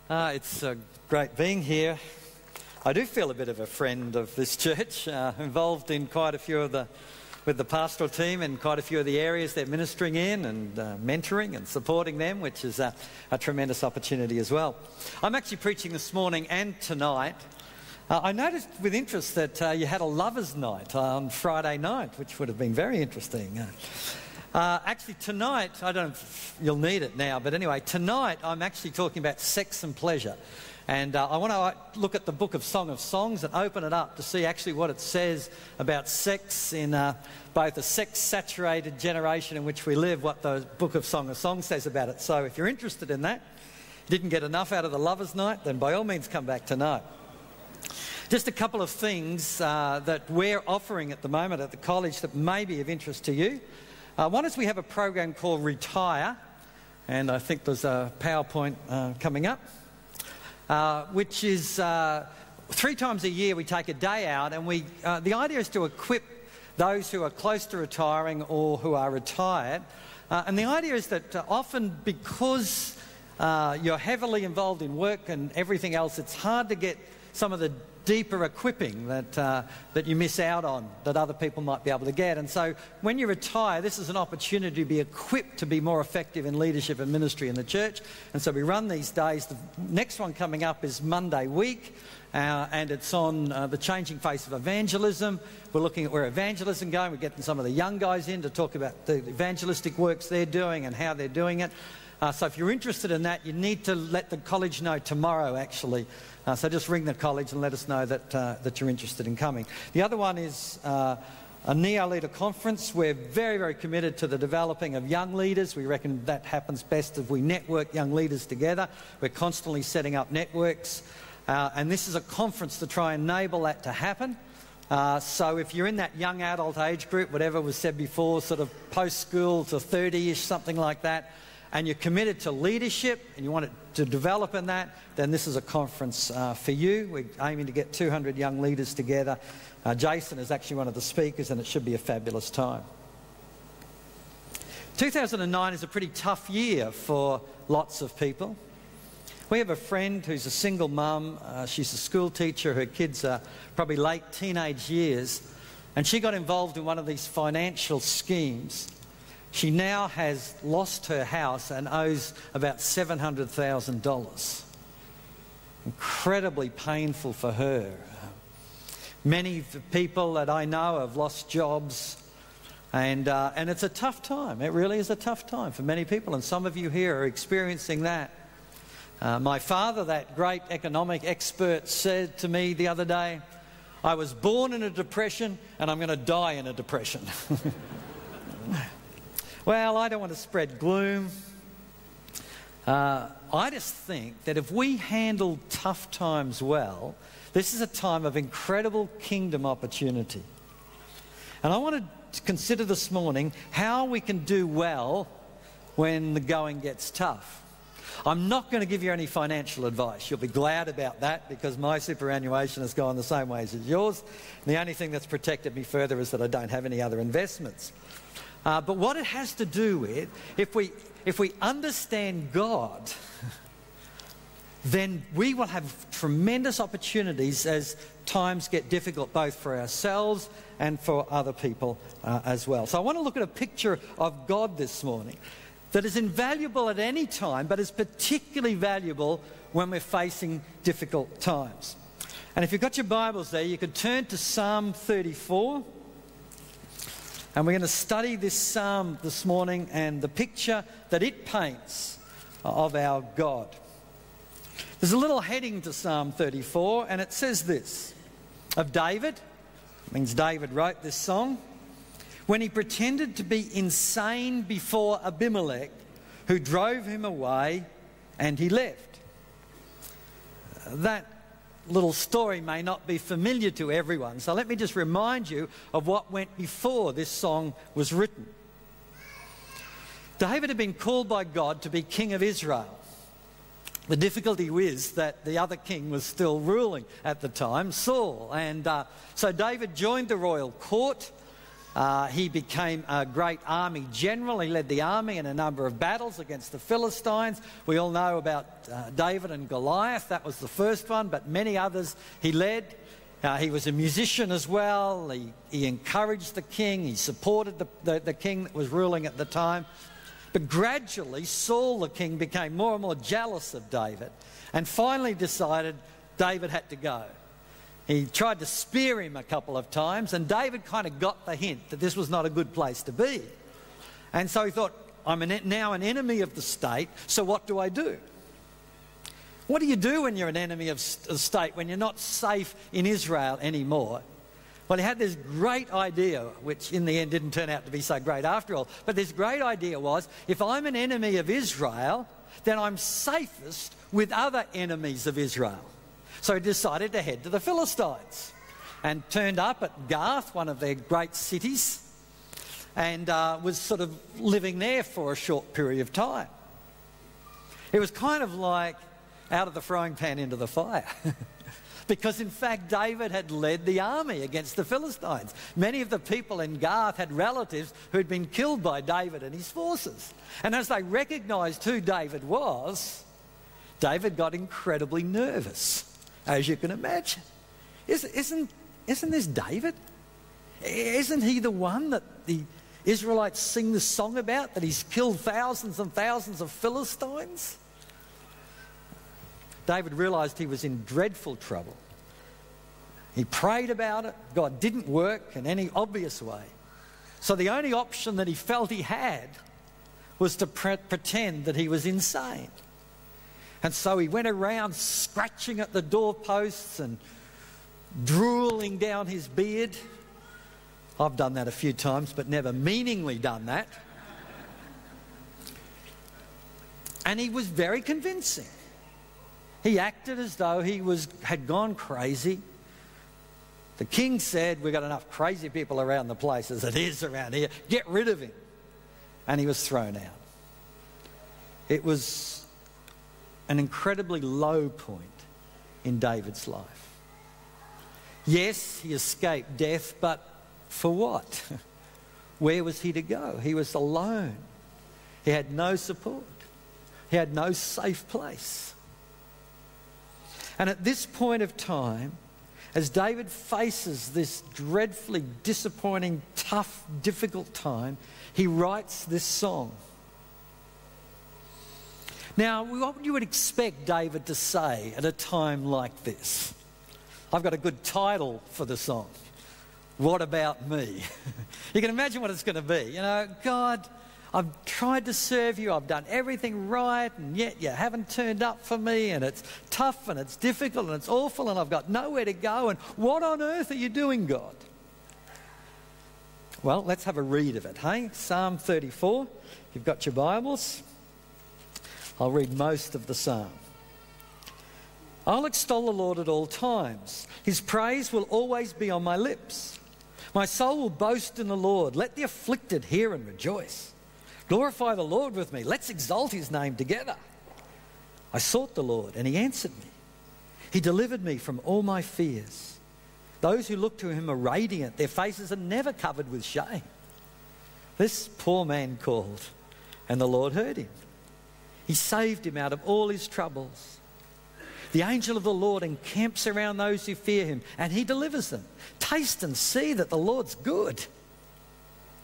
It's great being here. I do feel a bit of a friend of this church, involved in quite a few of with the pastoral team in quite a few of the areas they're ministering in and mentoring and supporting them, which is a tremendous opportunity as well. I'm actually preaching this morning and tonight. I noticed with interest that you had a lovers' night on Friday night, which would have been very interesting. Actually tonight, I don't know if you'll need it now, but anyway, tonight I'm actually talking about sex and pleasure. And I want to look at the book of Song of Songs and open it up to see actually what it says about sex in both a sex-saturated generation in which we live, what the book of Song of Songs says about it. So if you're interested in that, didn't get enough out of the lovers' night, then by all means come back tonight. Just a couple of things that we're offering at the moment at the college that may be of interest to you. One is we have a program called Retire, and I think there's a PowerPoint coming up, which is 3 times a year we take a day out, and the idea is to equip those who are close to retiring or who are retired. And the idea is that often because you're heavily involved in work and everything else, it's hard to get some of the deeper equipping that you miss out on that other people might be able to get. And so when you retire, this is an opportunity to be equipped to be more effective in leadership and ministry in the church. And so we run these days. The next one coming up is Monday week, and it's on the changing face of evangelism. We're looking at where evangelism going. We're getting some of the young guys in to talk about the evangelistic works they're doing and how they're doing it. So if you're interested in that, you need to let the college know tomorrow, actually. So just ring the college and let us know that you're interested in coming. The other one is a Neo Leader Conference. We're very, very committed to the developing of young leaders. We reckon that happens best if we network young leaders together. We're constantly setting up networks. And this is a conference to try and enable that to happen. So if you're in that young adult age group, whatever was said before, sort of post-school to 30-ish, something like that, and you're committed to leadership and you want it to develop in that, then this is a conference for you. We're aiming to get 200 young leaders together. Jason is actually one of the speakers, and it should be a fabulous time. 2009 is a pretty tough year for lots of people. We have a friend who's a single mum. She's a school teacher. Her kids are probably late teenage years, and she got involved in one of these financial schemes. She now has lost her house and owes about $700,000. Incredibly painful for her. Many people that I know have lost jobs, and it's a tough time. It really is a tough time for many people, and some of you here are experiencing that. My father, that great economic expert, said to me the other day, "I was born in a depression and I'm going to die in a depression." Well, I don't want to spread gloom. I just think that if we handle tough times well, this is a time of incredible kingdom opportunity. And I want to consider this morning how we can do well when the going gets tough. I'm not going to give you any financial advice. You'll be glad about that because my superannuation has gone the same way as yours. And the only thing that's protected me further is that I don't have any other investments. But what it has to do with, if we understand God, then we will have tremendous opportunities as times get difficult, both for ourselves and for other people as well. So I want to look at a picture of God this morning that is invaluable at any time, but is particularly valuable when we're facing difficult times. And if you've got your Bibles there, you could turn to Psalm 34. And we're going to study this psalm this morning and the picture that it paints of our God. There's a little heading to Psalm 34, and it says this: of David, it means David wrote this song, when he pretended to be insane before Abimelech, who drove him away, and he left. That little story may not be familiar to everyone, so let me just remind you of what went before this song was written. David had been called by God to be king of Israel. The difficulty is that the other king was still ruling at the time, Saul, and so David joined the royal court. He became a great army general. He led the army in a number of battles against the Philistines. We all know about David and Goliath. That was the first one, but many others he led. He was a musician as well. He encouraged the king. He supported the king that was ruling at the time. But gradually, Saul the king became more and more jealous of David and finally decided David had to go. He tried to spear him a couple of times, and David kind of got the hint that this was not a good place to be. And so he thought, I'm now an enemy of the state, so what do I do? What do you do when you're an enemy of the state, when you're not safe in Israel anymore? Well, he had this great idea, which in the end didn't turn out to be so great after all. But this great idea was, if I'm an enemy of Israel, then I'm safest with other enemies of Israel. So he decided to head to the Philistines and turned up at Gath, one of their great cities, and was sort of living there for a short period of time. It was kind of like out of the frying pan into the fire. Because in fact, David had led the army against the Philistines. Many of the people in Gath had relatives who had been killed by David and his forces. And as they recognised who David was, David got incredibly nervous, as you can imagine. Isn't this David? Isn't he the one that the Israelites sing the song about, that he's killed thousands and thousands of Philistines? David realised he was in dreadful trouble. He prayed about it. God didn't work in any obvious way. So the only option that he felt he had was to pretend that he was insane. And so he went around scratching at the doorposts and drooling down his beard. I've done that a few times, but never meaningly done that. And he was very convincing. He acted as though he had gone crazy. The king said, we've got enough crazy people around the place as it is around here. Get rid of him. And he was thrown out. It was an incredibly low point in David's life. Yes, he escaped death, but for what? Where was he to go? He was alone. He had no support. He had no safe place. And at this point of time, as David faces this dreadfully disappointing, tough, difficult time, he writes this song. Now, what you would expect David to say at a time like this? I've got a good title for the song. What about me? You can imagine what it's going to be. You know, God, I've tried to serve you, I've done everything right, and yet you haven't turned up for me, and it's tough and it's difficult and it's awful and I've got nowhere to go, and what on earth are you doing, God? Well, let's have a read of it, hey? Psalm 34, if you've got your Bibles. I'll read most of the psalm. I'll extol the Lord at all times. His praise will always be on my lips. My soul will boast in the Lord. Let the afflicted hear and rejoice. Glorify the Lord with me. Let's exalt his name together. I sought the Lord and he answered me. He delivered me from all my fears. Those who look to him are radiant. Their faces are never covered with shame. This poor man called and the Lord heard him. He saved him out of all his troubles. The angel of the Lord encamps around those who fear him and he delivers them. Taste and see that the Lord's good.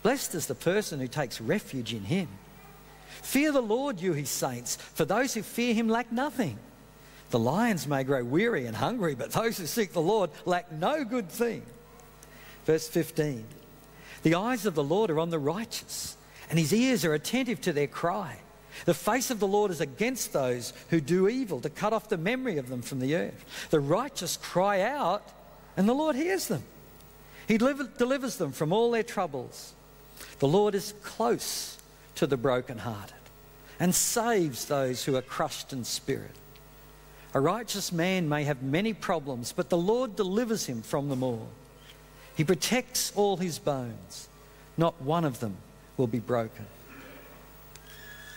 Blessed is the person who takes refuge in him. Fear the Lord, you his saints, for those who fear him lack nothing. The lions may grow weary and hungry, but those who seek the Lord lack no good thing. Verse 15. The eyes of the Lord are on the righteous, and his ears are attentive to their cry. The face of the Lord is against those who do evil, to cut off the memory of them from the earth. The righteous cry out, and the Lord hears them. He delivers them from all their troubles. The Lord is close to the brokenhearted and saves those who are crushed in spirit. A righteous man may have many problems, but the Lord delivers him from them all. He protects all his bones. Not one of them will be broken.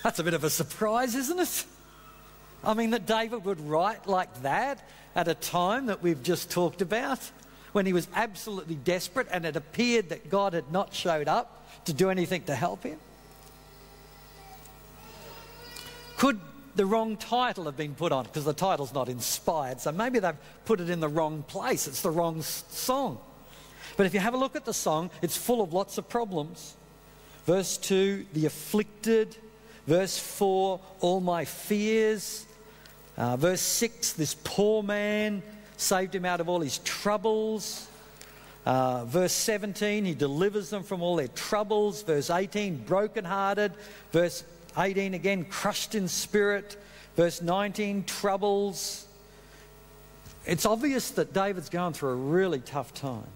That's a bit of a surprise, isn't it? I mean, that David would write like that at a time that we've just talked about. when he was absolutely desperate and it appeared that God had not showed up to do anything to help him? Could the wrong title have been put on? Because the title's not inspired, so maybe they've put it in the wrong place. It's the wrong song. But if you have a look at the song, it's full of lots of problems. Verse 2, the afflicted. Verse 4, all my fears. Verse 6, this poor man saved him out of all his troubles. Verse 17, he delivers them from all their troubles. Verse 18, brokenhearted. Verse 18 again, crushed in spirit. Verse 19, troubles. It's obvious that David's going through a really tough time.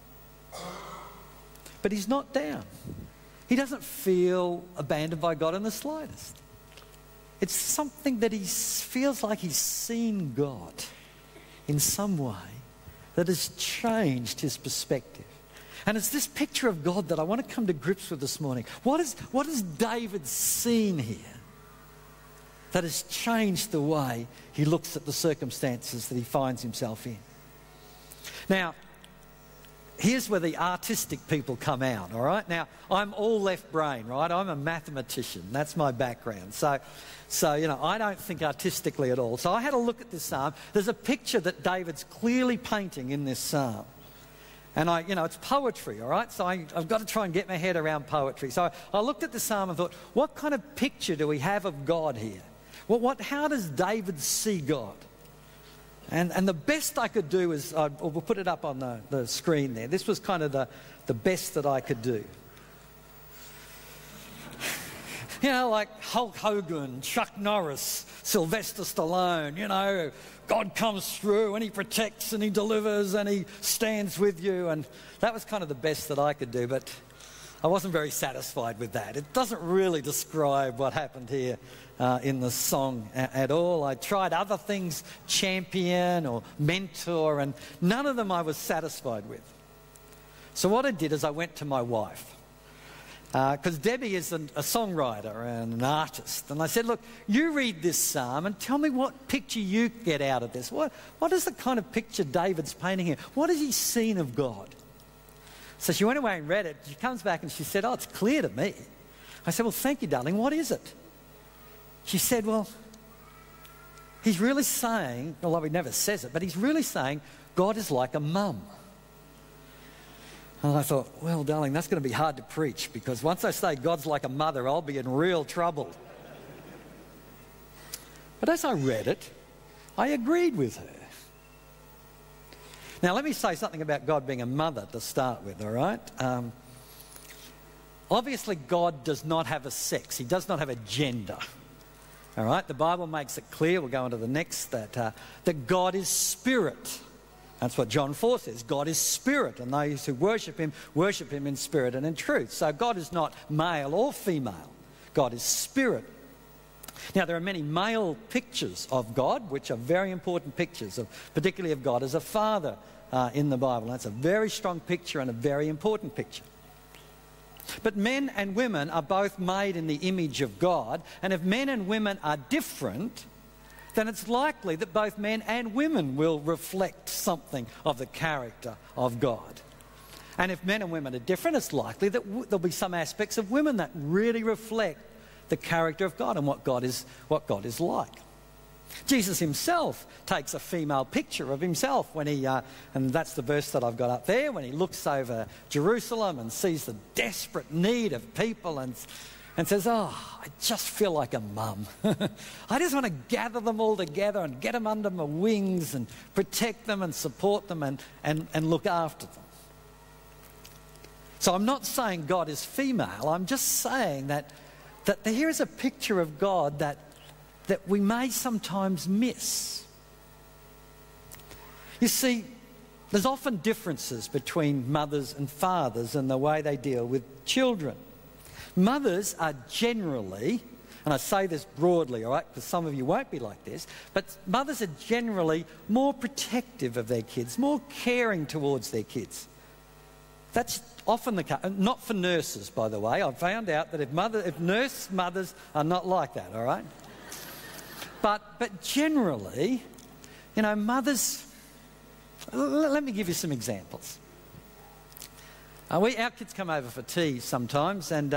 But he's not down. He doesn't feel abandoned by God in the slightest. It's something that he feels like he's seen God in some way that has changed his perspective. And it's this picture of God that I want to come to grips with this morning. What has David seen here that has changed the way he looks at the circumstances that he finds himself in? Now, here's where the artistic people come out, all right? Now, I'm all left brain, right? I'm a mathematician. That's my background. So I don't think artistically at all. So I had a look at this psalm. There's a picture that David's clearly painting in this psalm. And it's poetry, all right? So I've got to try and get my head around poetry. So I looked at the psalm and thought, what kind of picture do we have of God here? How does David see God? And the best I could do is, we'll put it up on the screen there. This was kind of the best that I could do. Like Hulk Hogan, Chuck Norris, Sylvester Stallone, God comes through and he protects and he delivers and he stands with you. And that was kind of the best that I could do, but I wasn't very satisfied with that. It doesn't really describe what happened here in the song at all. I tried other things, champion or mentor, and none of them I was satisfied with. So what I did is I went to my wife, because Debbie is a songwriter and an artist. And I said, look, you read this psalm and tell me what picture you get out of this. What is the kind of picture David's painting here? What has he seen of God? So she went away and read it. She comes back and she said, it's clear to me. I said, well, thank you, darling. What is it? She said, well, he's really saying, although he never says it, but he's really saying God is like a mum. And I thought, well, darling, that's going to be hard to preach, because once I say God's like a mother, I'll be in real trouble. But as I read it, I agreed with her. Now, let me say something about God being a mother to start with, all right? Obviously, God does not have a sex. He does not have a gender. All right? The Bible makes it clear, we'll go on to the next, that God is spirit. That's what John 4 says. God is spirit, and those who worship him in spirit and in truth. So God is not male or female. God is spirit. Now, there are many male pictures of God, which are very important pictures, particularly of God as a father in the Bible. That's a very strong picture and a very important picture. But men and women are both made in the image of God, and if men and women are different, then it's likely that both men and women will reflect something of the character of God. And if men and women are different, it's likely that there'll be some aspects of women that really reflect the character of God and what God is like. Jesus himself takes a female picture of himself when he, and that's the verse that I've got up there, when he looks over Jerusalem and sees the desperate need of people and says, I just feel like a mum. I just want to gather them all together and get them under my wings and protect them and support them and look after them. So I'm not saying God is female. I'm just saying that here is a picture of God that we may sometimes miss. You see, there's often differences between mothers and fathers in the way they deal with children. Mothers are generally, and I say this broadly, all right, because some of you won't be like this, but mothers are generally more protective of their kids, more caring towards their kids. That's often the case. Not for nurses, by the way. I've found out that if nurse mothers are not like that, all right? But generally, mothers... Let me give you some examples. Our kids come over for tea sometimes, and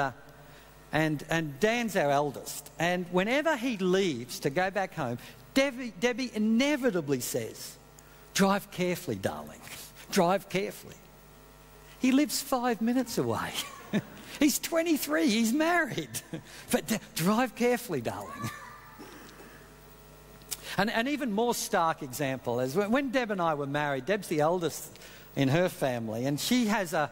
Dan's our eldest. And whenever he leaves to go back home, Debbie inevitably says, "Drive carefully, darling. Drive carefully." He lives 5 minutes away. He's 23, he's married. But drive carefully, darling. And an even more stark example is when Deb and I were married. Deb's the eldest in her family, and she has a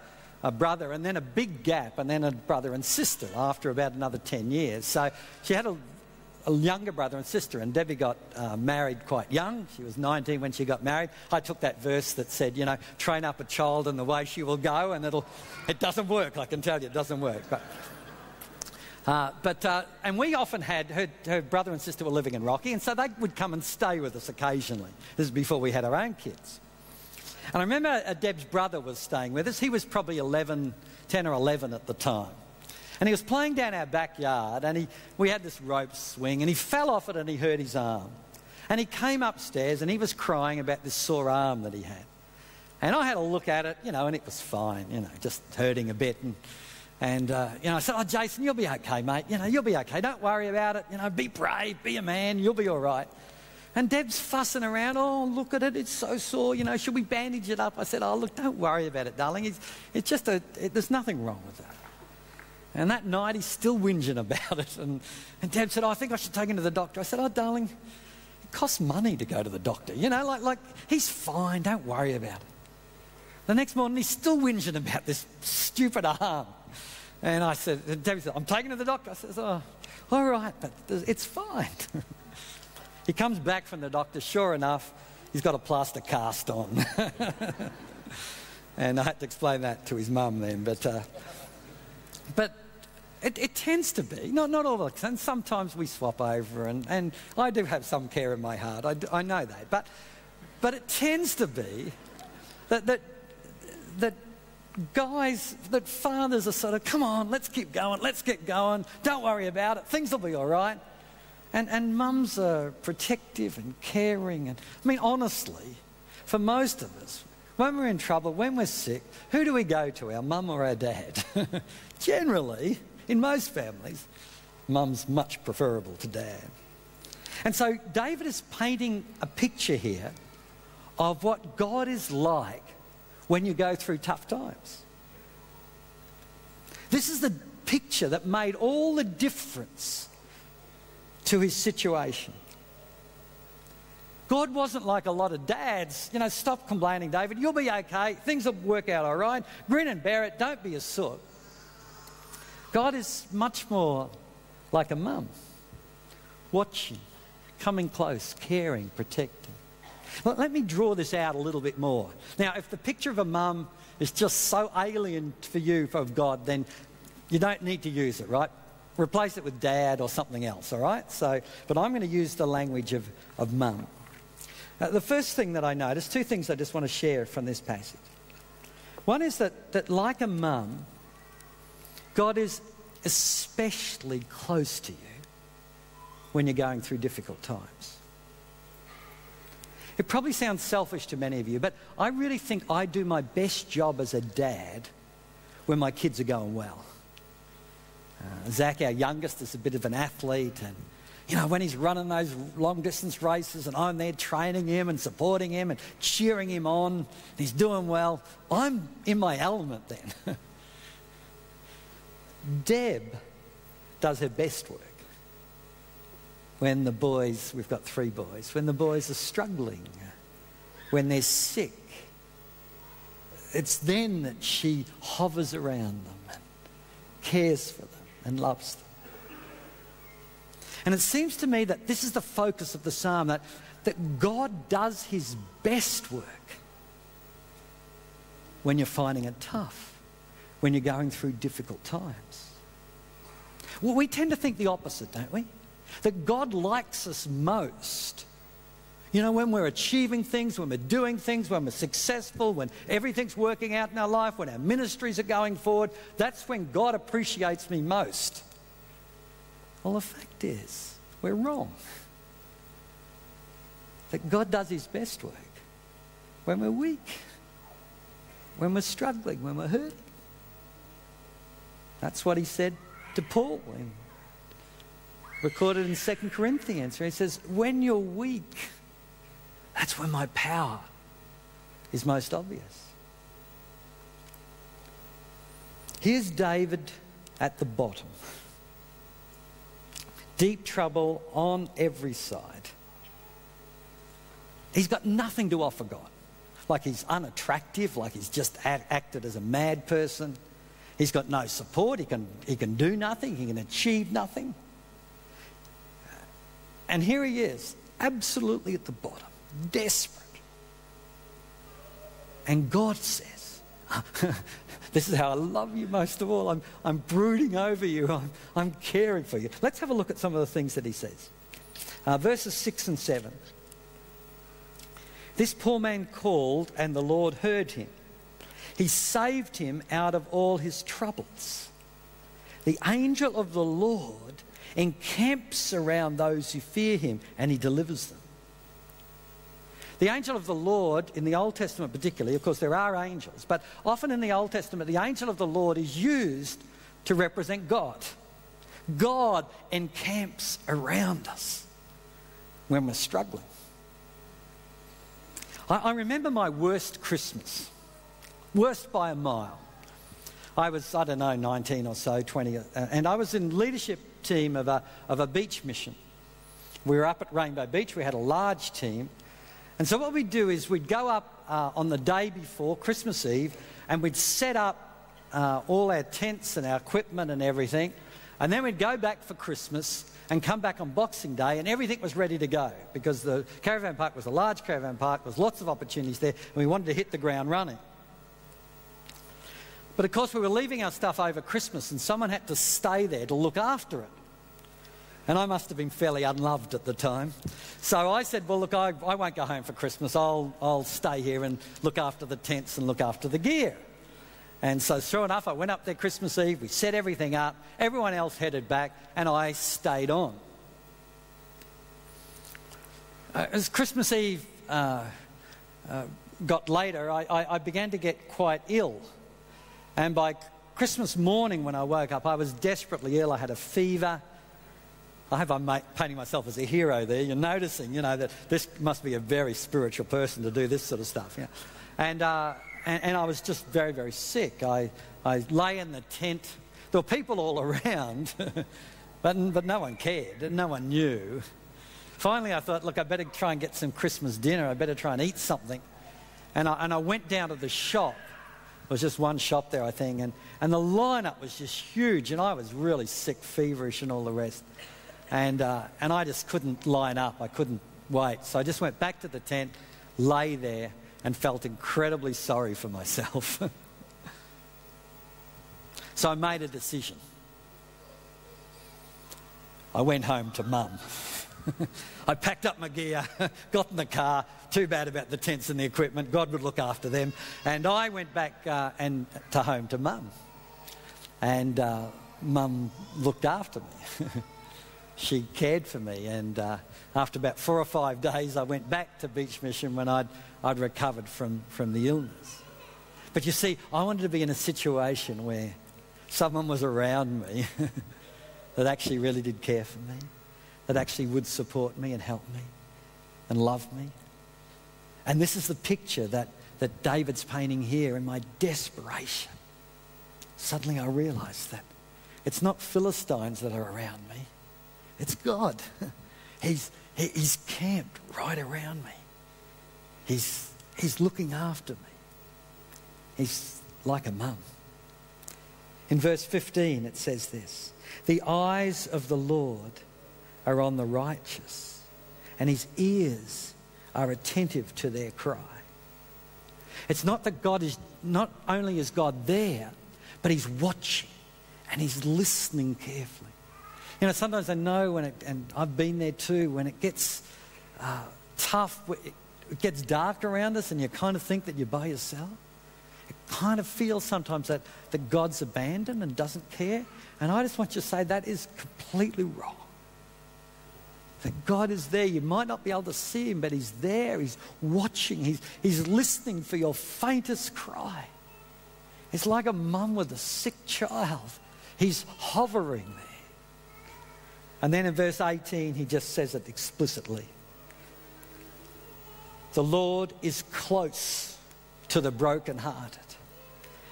brother and then a big gap and then a brother and sister after about another 10 years. So she had a younger brother and sister, and Debbie got married quite young. She was 19 when she got married. I took that verse that said, train up a child in the way she will go, and it doesn't work, I can tell you, it doesn't work. And we often had, her brother and sister were living in Rocky, and so they would come and stay with us occasionally. This is before we had our own kids. And I remember Deb's brother was staying with us. He was probably 10 or 11 at the time. And he was playing down our backyard, and we had this rope swing, and he fell off it and he hurt his arm. And he came upstairs and he was crying about this sore arm that he had. And I had a look at it, and it was fine, just hurting a bit. And I said, "Oh, Jason, you'll be okay, mate. You'll be okay. Don't worry about it. Be brave, be a man, you'll be all right." And Deb's fussing around. "Oh, look at it, it's so sore. Should we bandage it up?" I said, "Oh, look, don't worry about it, darling. It's just there's nothing wrong with that." And that night he's still whinging about it. And Deb said, "Oh, I think I should take him to the doctor." I said, "Oh, darling, it costs money to go to the doctor. Like he's fine, don't worry about it." The next morning he's still whinging about this stupid arm. And Debbie said, "I'm taking him to the doctor." I said, "Oh, all right, but it's fine." He comes back from the doctor, sure enough, he's got a plaster cast on. And I had to explain that to his mum then. But it tends to be, not all the time, sometimes we swap over, and I do have some care in my heart, I know that. But it tends to be that guys, that fathers are sort of, "Come on, let's keep going, don't worry about it, things will be all right." And mums are protective and caring. And honestly, for most of us, when we're in trouble, when we're sick, who do we go to, our mum or our dad? Generally, in most families, mum's much preferable to dad. And so David is painting a picture here of what God is like when you go through tough times. This is the picture that made all the difference to his situation. God wasn't like a lot of dads, "Stop complaining, David, you'll be okay, things will work out all right, grin and bear it, don't be a soot." God is much more like a mum, watching, coming close, caring, protecting. Well, let me draw this out a little bit more. Now, if the picture of a mum is just so alien for you of God, then you don't need to use it, right? Replace it with dad or something else, all right? But I'm going to use the language of mum. The first thing that I noticed, two things I just want to share from this passage. One is that like a mum, God is especially close to you when you're going through difficult times. It probably sounds selfish to many of you, but I really think I do my best job as a dad when my kids are going well. Zach, our youngest, is a bit of an athlete, and when he's running those long distance races and I'm there training him and supporting him and cheering him on, and he's doing well, I'm in my element then. Deb does her best work when the boys, we've got 3 boys, when the boys are struggling, when they're sick. It's then that she hovers around them and cares for them and loves them. And it seems to me that this is the focus of the psalm, that God does his best work when you're finding it tough, when you're going through difficult times. Well, we tend to think the opposite, don't we? That God likes us most, when we're achieving things, when we're doing things, when we're successful, when everything's working out in our life, when our ministries are going forward, that's when God appreciates me most. Well, the fact is, we're wrong. That God does his best work when we're weak, when we're struggling, when we're hurting, That's what he said to Paul, recorded in 2 Corinthians, where he says, when you're weak, that's when my power is most obvious. Here's David at the bottom. Deep trouble on every side. He's got nothing to offer God. Like he's unattractive, like he's just acted as a mad person. He's got no support, he can do nothing, he can achieve nothing. And here he is, absolutely at the bottom, desperate. And God says, this is how I love you most of all. I'm brooding over you. I'm caring for you. Let's have a look at some of the things that he says. Verses 6 and 7. This poor man called, and the Lord heard him. He saved him out of all his troubles. The angel of the Lord encamps around those who fear him, and he delivers them. The angel of the Lord, in the Old Testament particularly, of course there are angels, but often in the Old Testament the angel of the Lord is used to represent God. God encamps around us when we're struggling. I remember my worst Christmas, worst by a mile. I was, 19 or so, 20, and I was in leadership team of a beach mission. We were up at Rainbow Beach. We had a large team. And so what we'd do is we'd go up on the day before, Christmas Eve, and we'd set up all our tents and our equipment and everything. And then we'd go back for Christmas and come back on Boxing Day, and everything was ready to go because the caravan park was a large caravan park. There was lots of opportunities there, and we wanted to hit the ground running. But of course we were leaving our stuff over Christmas, and someone had to stay there to look after it. And I must have been fairly unloved at the time. So I said, well, look, I won't go home for Christmas. I'll stay here and look after the tents and look after the gear. And so sure enough, I went up there Christmas Eve. We set everything up. Everyone else headed back, and I stayed on. As Christmas Eve got later, I began to get quite ill. And by Christmas morning when I woke up, I was desperately ill. I had a fever. I hope I'm painting myself as a hero there. You're noticing, that this must be a very spiritual person to do this sort of stuff. Yeah. And I was just very, very sick. I lay in the tent. There were people all around, but no one cared. No one knew. Finally, I thought, look, I better try and get some Christmas dinner. I better try and eat something. And I went down to the shop. There was just one shop there, I think. And the lineup was just huge. And I was really sick, feverish and all the rest. And I just couldn't line up. I couldn't wait. So I just went back to the tent, lay there, and felt incredibly sorry for myself. So I made a decision. I went home to Mum. I packed up my gear, got in the car. Too bad about the tents and the equipment. God would look after them. And I went back to home to Mum. And Mum looked after me. She cared for me, and after about 4 or 5 days I went back to Beach Mission when I'd recovered from the illness. But you see, I wanted to be in a situation where someone was around me that actually really did care for me, that actually would support me and help me and love me. And this is the picture that David's painting here. In my desperation, suddenly I realised that it's not Philistines that are around me. It's God. He's camped right around me. He's looking after me. He's like a mum. In verse 15 it says this: the eyes of the Lord are on the righteous, and his ears are attentive to their cry. It's not that God is, not only is God there, but he's watching and he's listening carefully. Sometimes I know and I've been there too, when it gets tough, it gets dark around us and you kind of think that you're by yourself. It kind of feels sometimes that God's abandoned and doesn't care. And I just want you to say that is completely wrong. That God is there. You might not be able to see him, but he's there. He's watching. He's listening for your faintest cry. It's like a mum with a sick child. He's hovering there. And then in verse 18, he just says it explicitly. The Lord is close to the brokenhearted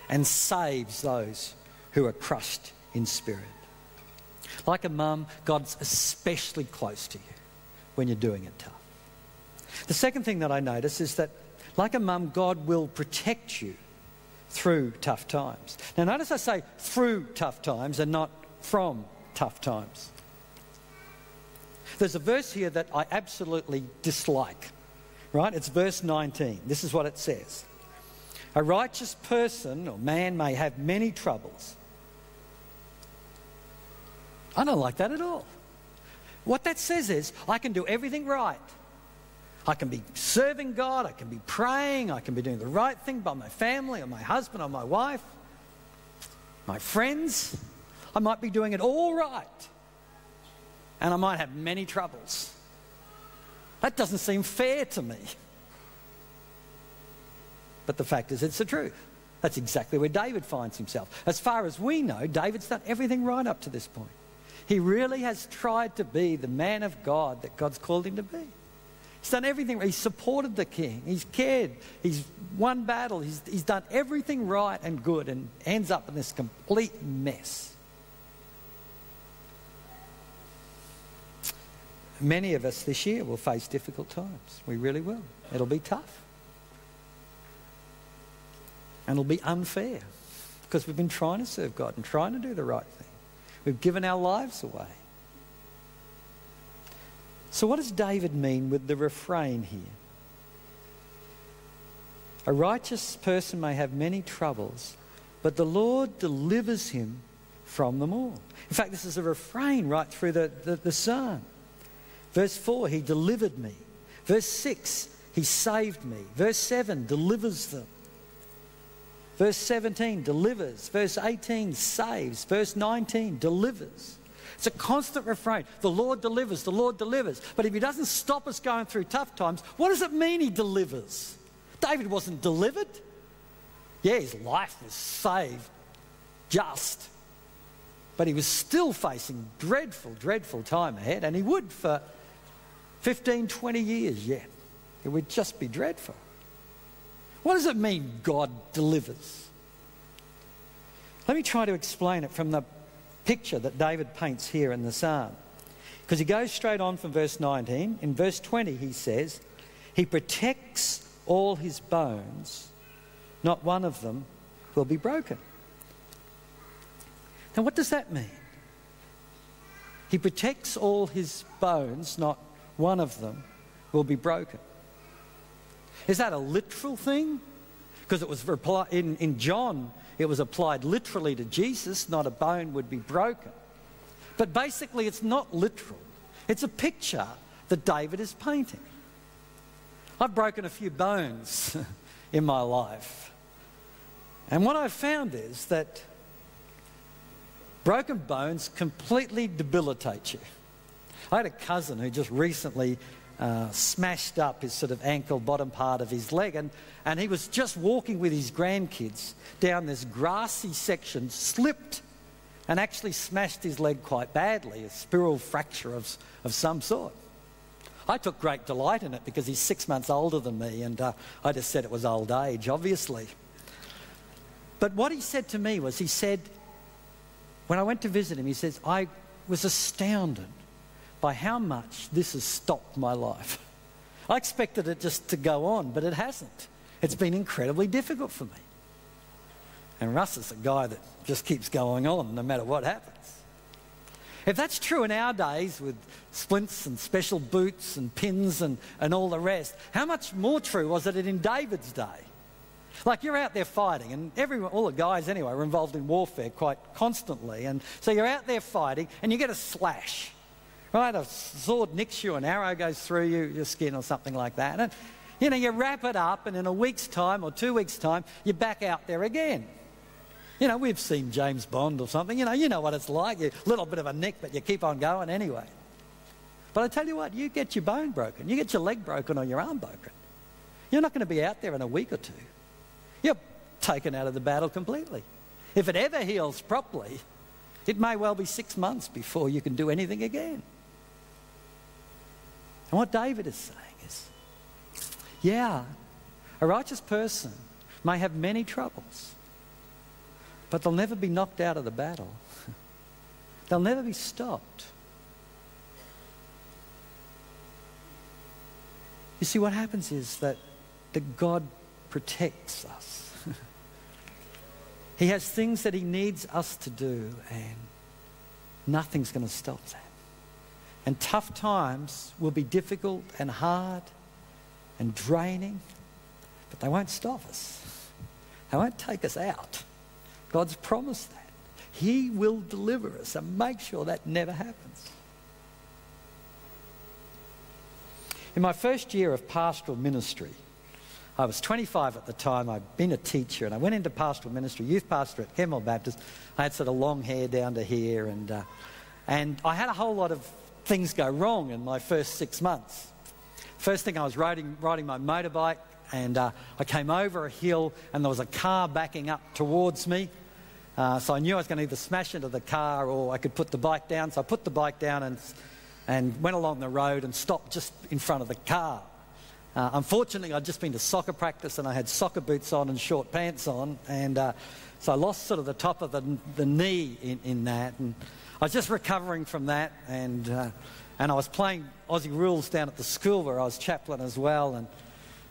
and saves those who are crushed in spirit. Like a mum, God's especially close to you when you're doing it tough. The second thing that I notice is that, like a mum, God will protect you through tough times. Now notice I say through tough times and not from tough times. There's a verse here that I absolutely dislike, right? It's verse 19. This is what it says. A righteous person or man may have many troubles. I don't like that at all. What that says is I can do everything right. I can be serving God, I can be praying, I can be doing the right thing by my family or my husband or my wife, my friends. I might be doing it all right. And I might have many troubles. That doesn't seem fair to me. But the fact is, it's the truth. That's exactly where David finds himself. As far as we know, David's done everything right up to this point. He really has tried to be the man of God that God's called him to be. He's done everything. He's supported the king. He's cared. He's won battle. He's done everything right and good, and ends up in this complete mess. Many of us this year will face difficult times. We really will. It'll be tough. And it'll be unfair because we've been trying to serve God and trying to do the right thing. We've given our lives away. So what does David mean with the refrain here? A righteous person may have many troubles, but the Lord delivers him from them all. In fact, this is a refrain right through the psalm. Verse 4, he delivered me. Verse 6, he saved me. Verse 7, delivers them. Verse 17, delivers. Verse 18, saves. Verse 19, delivers. It's a constant refrain. The Lord delivers, the Lord delivers. But if he doesn't stop us going through tough times, what does it mean he delivers? David wasn't delivered. Yeah, his life was saved, just. But he was still facing dreadful, dreadful time ahead, and he would for 15, 20 years yet. It would just be dreadful. What does it mean God delivers? Let me try to explain it from the picture that David paints here in the psalm. Because he goes straight on from verse 19. In verse 20 he says, he protects all his bones, not one of them will be broken. Now what does that mean? He protects all his bones, not one of them will be broken. Is that a literal thing? Because it was in John, it was applied literally to Jesus, not a bone would be broken. But basically it's not literal. It's a picture that David is painting. I've broken a few bones in my life. And what I've found is that broken bones completely debilitate you. I had a cousin who just recently smashed up his sort of ankle, bottom part of his leg, and he was just walking with his grandkids down this grassy section, slipped and actually smashed his leg quite badly, a spiral fracture of some sort. I took great delight in it because he's 6 months older than me, and I just said it was old age, obviously. But what he said to me was, he said, when I went to visit him, he says, I was astounded by how much this has stopped my life. I expected it just to go on, but it hasn't. It's been incredibly difficult for me. And Russ is a guy that just keeps going on no matter what happens. If that's true in our days with splints and special boots and pins and all the rest, how much more true was it in David's day? Like, you're out there fighting, and all the guys anyway were involved in warfare quite constantly, and so you're out there fighting and you get a slash. Right, a sword nicks you, an arrow goes through your skin or something like that. And, you wrap it up, and in a week's time or 2 weeks' time, you're back out there again. We've seen James Bond or something. You know what it's like. A little bit of a nick, but you keep on going anyway. But I tell you what, you get your bone broken, you get your leg broken or your arm broken. You're not going to be out there in a week or two. You're taken out of the battle completely. If it ever heals properly, It may well be 6 months before you can do anything again. And what David is saying is, yeah, a righteous person may have many troubles, but they'll never be knocked out of the battle. They'll never be stopped. You see, what happens is that God protects us. He has things that he needs us to do, and nothing's going to stop that. And tough times will be difficult and hard and draining, but they won't stop us. They won't take us out. God's promised that. He will deliver us and make sure that never happens. In my first year of pastoral ministry, I was 25 at the time. I'd been a teacher, and I went into pastoral ministry, youth pastor at Kenmore Baptist. I had sort of long hair down to here, and I had a whole lot of things go wrong in my first 6 months. First thing, I was riding my motorbike, and I came over a hill, and there was a car backing up towards me. So I knew I was going to either smash into the car or I could put the bike down. So I put the bike down and went along the road and stopped just in front of the car. Unfortunately, I'd just been to soccer practice, and I had soccer boots on and short pants on, and so I lost sort of the top of the knee in that, and I was just recovering from that, and I was playing Aussie rules down at the school where I was chaplain as well,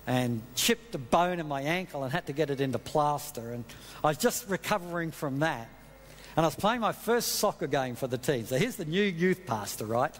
and chipped a bone in my ankle and had to get it into plaster, and I was just recovering from that, and I was playing my first soccer game for the team. So here's the new youth pastor, right?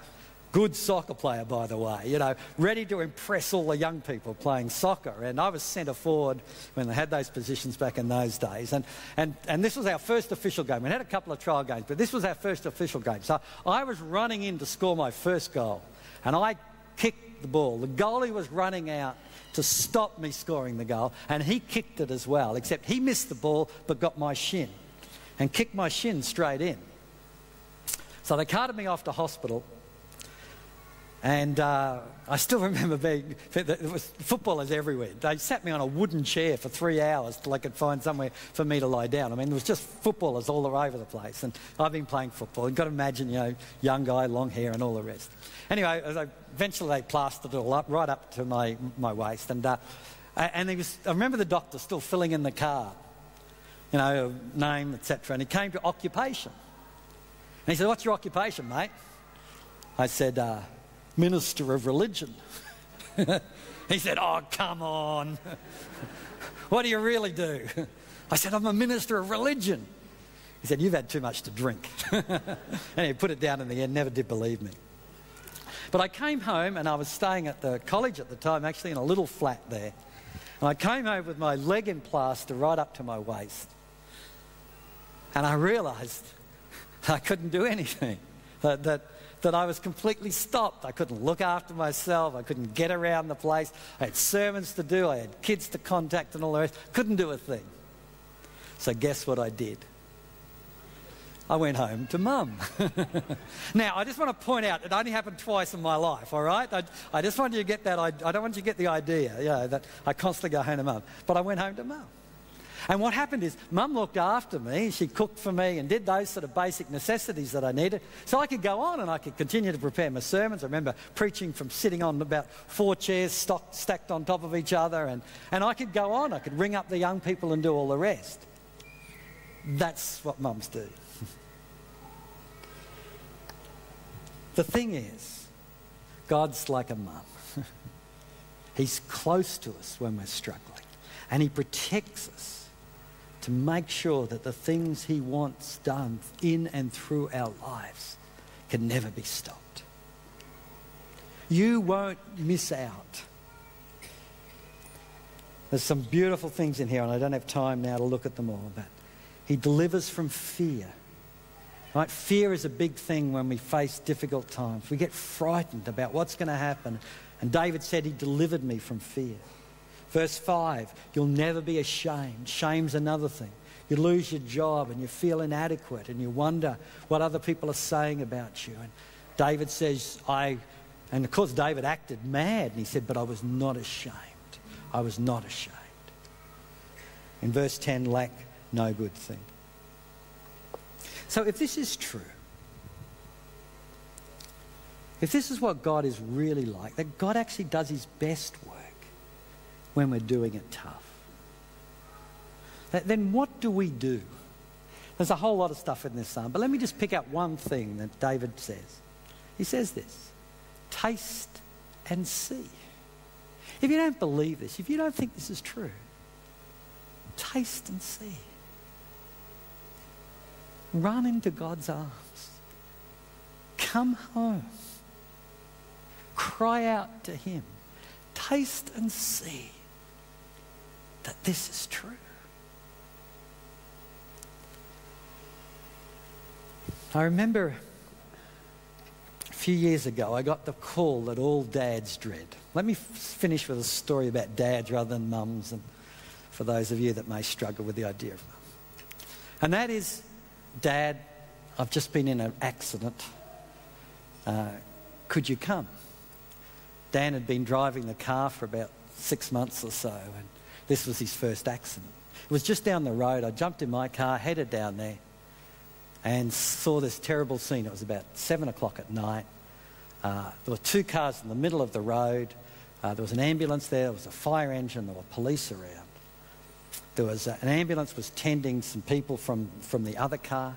Good soccer player, by the way, you know, ready to impress all the young people playing soccer. And I was centre forward when they had those positions back in those days. And this was our first official game. We had a couple of trial games, but this was our first official game. So I was running in to score my first goal, and I kicked the ball. The goalie was running out to stop me scoring the goal, and he kicked it as well, except he missed the ball but got my shin and kicked my shin straight in. So they carted me off to hospital. And I still remember there was footballers everywhere. They sat me on a wooden chair for 3 hours till I could find somewhere for me to lie down. I mean, there was just footballers all over the place. And I've been playing football. You've got to imagine, you know, young guy, long hair and all the rest. Anyway, eventually they plastered it all up, right up to my waist. And I remember the doctor still filling in the card, you know, name, etc. And he came to occupation. And he said, "What's your occupation, mate?" I said, "Minister of religion." He said, "Oh, come on. What do you really do?" I said, "I'm a minister of religion." He said, "You've had too much to drink." And he put it down in the end, never did believe me. But I came home, and I was staying at the college at the time, actually in a little flat there. And I came home with my leg in plaster right up to my waist. And I realised I couldn't do anything, that I was completely stopped. I couldn't look after myself. I couldn't get around the place. I had sermons to do. I had kids to contact and all the rest. Couldn't do a thing. So guess what I did? I went home to Mum. Now, I just want to point out, it only happened twice in my life, all right? I just want you to get that. I don't want you to get the idea, you know, that I constantly go home to Mum. But I went home to Mum. And what happened is Mum looked after me. She cooked for me and did those sort of basic necessities that I needed. So I could go on and I could continue to prepare my sermons. I remember preaching from sitting on about 4 chairs stacked on top of each other. And I could go on. I could ring up the young people and do all the rest. That's what mums do. The thing is, God's like a mum. He's close to us when we're struggling. And he protects us to make sure that the things he wants done in and through our lives can never be stopped. You won't miss out. There's some beautiful things in here, and I don't have time now to look at them all, but he delivers from fear. Right? Fear is a big thing when we face difficult times. We get frightened about what's going to happen. And David said he delivered me from fear. Verse 5, you'll never be ashamed. Shame's another thing. You lose your job and you feel inadequate and you wonder what other people are saying about you. And David says, and of course David acted mad, and he said, but I was not ashamed. I was not ashamed. In verse 10, lack no good thing. So if this is true, if this is what God is really like, that God actually does his best work when we're doing it tough, then what do we do? There's a whole lot of stuff in this psalm, but let me just pick out one thing that David says. He says this: taste and see. If you don't believe this, if you don't think this is true, taste and see. Run into God's arms. Come home. Cry out to him. Taste and see that this is true. I remember a few years ago, I got the call that all dads dread. Let me finish with a story about dads rather than mums, and for those of you that may struggle with the idea of mum. And that is, Dad, I've just been in an accident. Could you come? Dan had been driving the car for about 6 months or so, and this was his first accident. It was just down the road. I jumped in my car, headed down there, and saw this terrible scene. It was about 7 o'clock at night. There were 2 cars in the middle of the road. There was an ambulance there was a fire engine, there were police around. There was an ambulance was tending some people from the other car.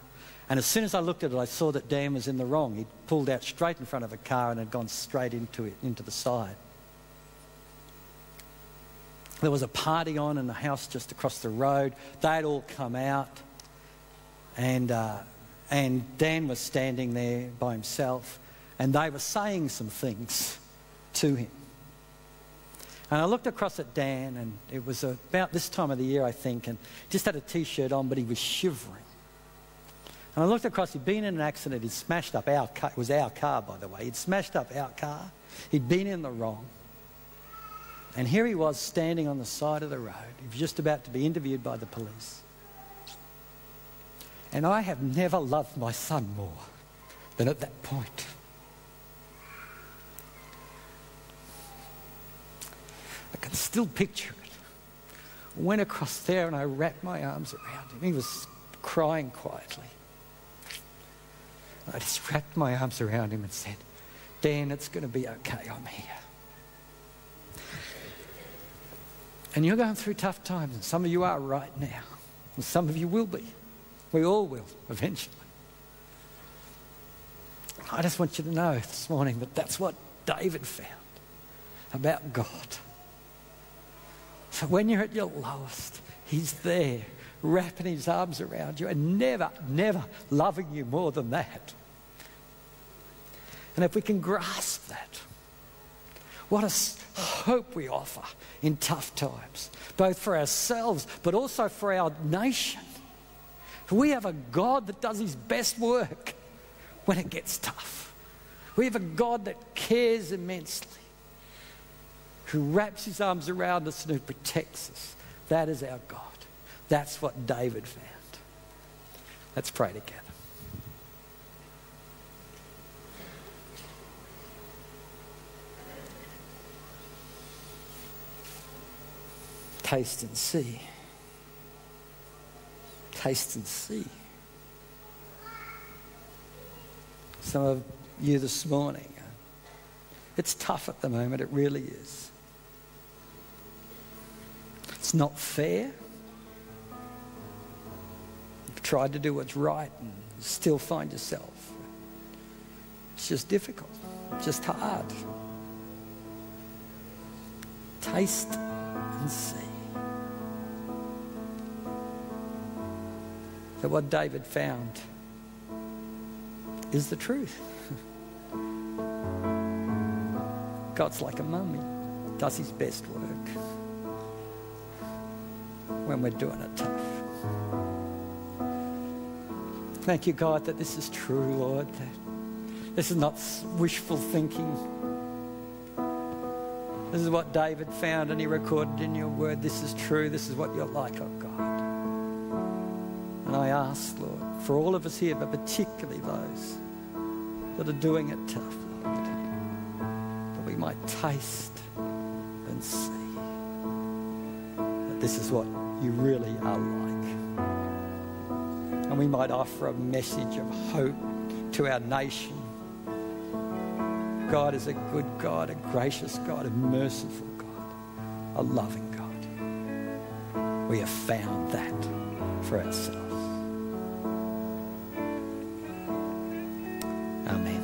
And as soon as I looked at it, I saw that Dan was in the wrong. He'd pulled out straight in front of a car and had gone straight into the side. There was a party on in the house just across the road. They'd all come out. And Dan was standing there by himself. And they were saying some things to him. And I looked across at Dan, and it was about this time of the year, I think, and just had a T-shirt on, but he was shivering. And I looked across, he'd been in an accident, he'd smashed up our car. It was our car, by the way. He'd smashed up our car. He'd been in the wrong. And here he was standing on the side of the road. He was just about to be interviewed by the police. And I have never loved my son more than at that point. I can still picture it. I went across there and I wrapped my arms around him. He was crying quietly. I just wrapped my arms around him and said, Dan, it's going to be okay, I'm here. And you're going through tough times, and some of you are right now, and some of you will be. We all will, eventually. I just want you to know this morning that that's what David found about God. So when you're at your lowest, he's there, wrapping his arms around you and never, never loving you more than that. And if we can grasp that, what a hope we offer in tough times, both for ourselves but also for our nation. We have a God that does his best work when it gets tough. We have a God that cares immensely, who wraps his arms around us and who protects us. That is our God. That's what David found. Let's pray together. Taste and see. Taste and see. Some of you this morning, it's tough at the moment, it really is. It's not fair. You've tried to do what's right and you still find yourself. It's just difficult. It's just hard. Taste and see. That what David found is the truth. God's like a mummy, does his best work when we're doing it tough. Thank you, God, that this is true, Lord. That this is not wishful thinking. This is what David found and he recorded in your word. This is true. This is what you're like, oh God. And I ask, Lord, for all of us here, but particularly those that are doing it tough, Lord, that we might taste and see that this is what you really are like. and we might offer a message of hope to our nation. God is a good God, a gracious God, a merciful God, a loving God. We have found that for ourselves. Amen.